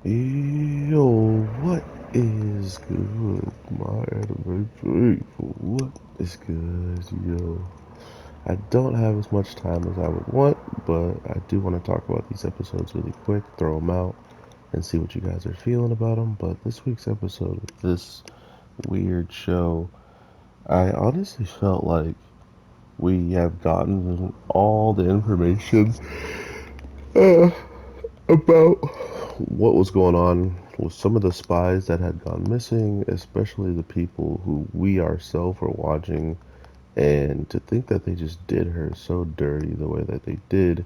Yo, what is good, my anime people? What is good, yo? I don't have as much time as I would want, but I do want to talk about these episodes really quick, throw them out, and see what you guys are feeling about them. But this week's episode of this weird show, I honestly felt like we have gotten all the information uh, about what was going on with some of the spies that had gone missing, especially the people who we ourselves were watching. And to think that they just did her so dirty the way that they did,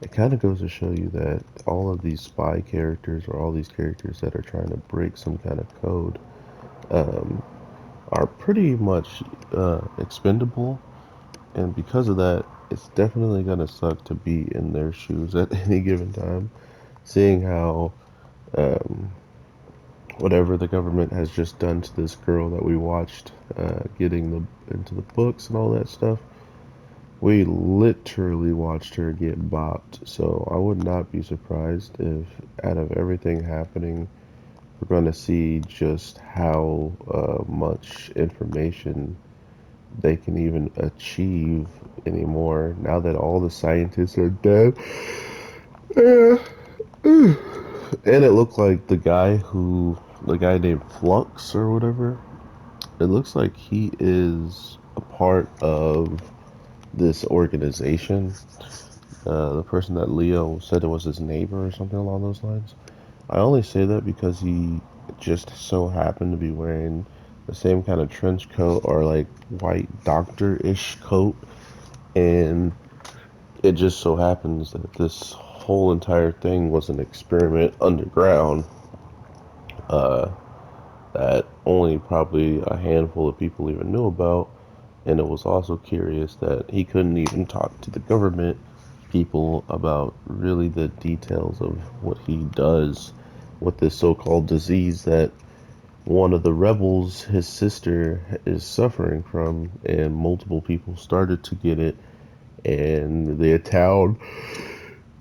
it kind of goes to show you that all of these spy characters or all these characters that are trying to break some kind of code um, are pretty much expendable. And because of that, it's definitely going to suck to be in their shoes at any given time, seeing how um, whatever the government has just done to this girl that we watched, getting into the books and all that stuff. We literally watched her get bopped. So I would not be surprised if, out of everything happening, we're going to see just how much information they can even achieve anymore now that all the scientists are dead. And it looked like the guy named Flux or whatever, it looks like he is a part of this organization. The person that Leo said it was his neighbor or something along those lines. I only say that because he just so happened to be wearing the same kind of trench coat or like white doctor-ish coat, and it just so happens that this whole entire thing was an experiment underground, uh, that only probably a handful of people even knew about. And it was also curious that he couldn't even talk to the government people about really the details of what he does with this so-called disease that one of the rebels, his sister, is suffering from, and multiple people started to get it, and the town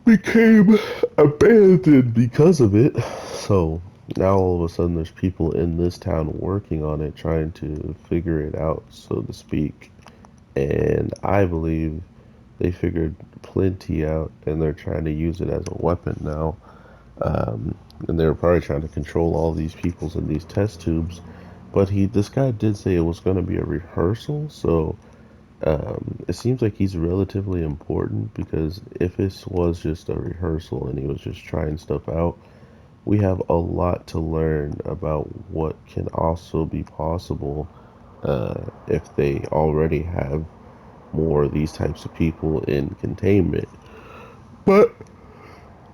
became abandoned because of it. So now all of a sudden there's people in this town working on it, trying to figure it out, so to speak. And I believe they figured plenty out, and they're trying to use it as a weapon now. And they were probably trying to control all these peoples in these test tubes. But this guy did say it was going to be a rehearsal, so it seems like he's relatively important because if this was just a rehearsal and he was just trying stuff out, we have a lot to learn about what can also be possible if they already have more of these types of people in containment. But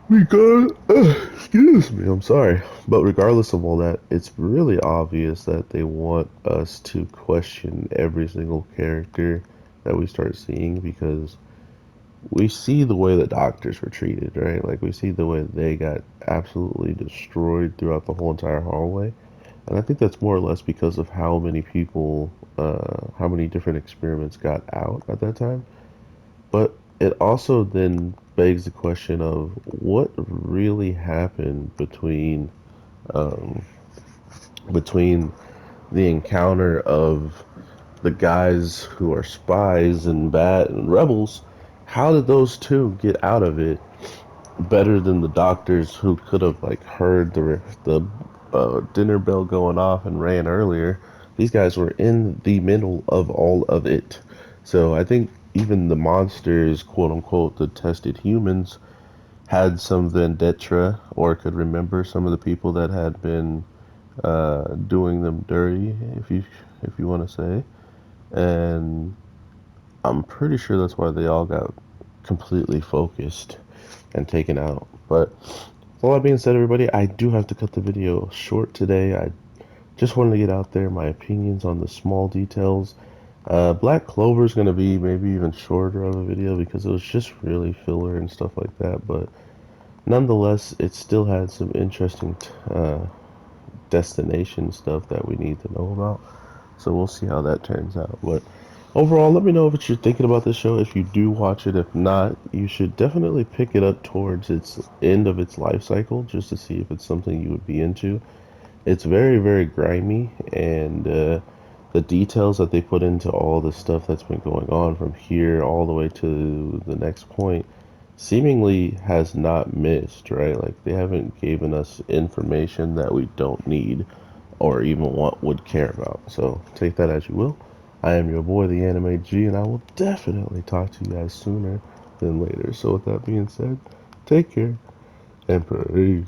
excuse me, I'm sorry. But regardless of all that, it's really obvious that they want us to question every single character that we start seeing because we see the way the doctors were treated, right? Like we see the way they got absolutely destroyed throughout the whole entire hallway. And I think that's more or less because of how many people, how many different experiments got out at that time. But it also then begs the question of what really happened um, between the encounter of the guys who are spies and bad and rebels. How did those two get out of it better than the doctors who could have like heard the dinner bell going off and ran earlier? These guys were in the middle of all of it. So I think even the monsters, quote unquote, the tested humans, had some vendetta or could remember some of the people that had been doing them dirty, if you want to say. And I'm pretty sure that's why they all got completely focused and taken out. But with all that being said, everybody, I do have to cut the video short today. I just wanted to get out there my opinions on the small details. Black Clover is going to be maybe even shorter of a video because it was just really filler and stuff like that. But nonetheless, it still had some interesting destination stuff that we need to know about. So we'll see how that turns out. But Overall, let me know what you're thinking about this show if you do watch it. If not, you should definitely pick it up towards its end of its life cycle just to see if it's something you would be into. It's very, very grimy, and the details that they put into all the stuff that's been going on from here all the way to the next point seemingly has not missed, right? Like they haven't given us information that we don't need or even what would care about. So take that as you will. I am your boy, the Anime G, and I will definitely talk to you guys sooner than later. So with that being said, take care and peace.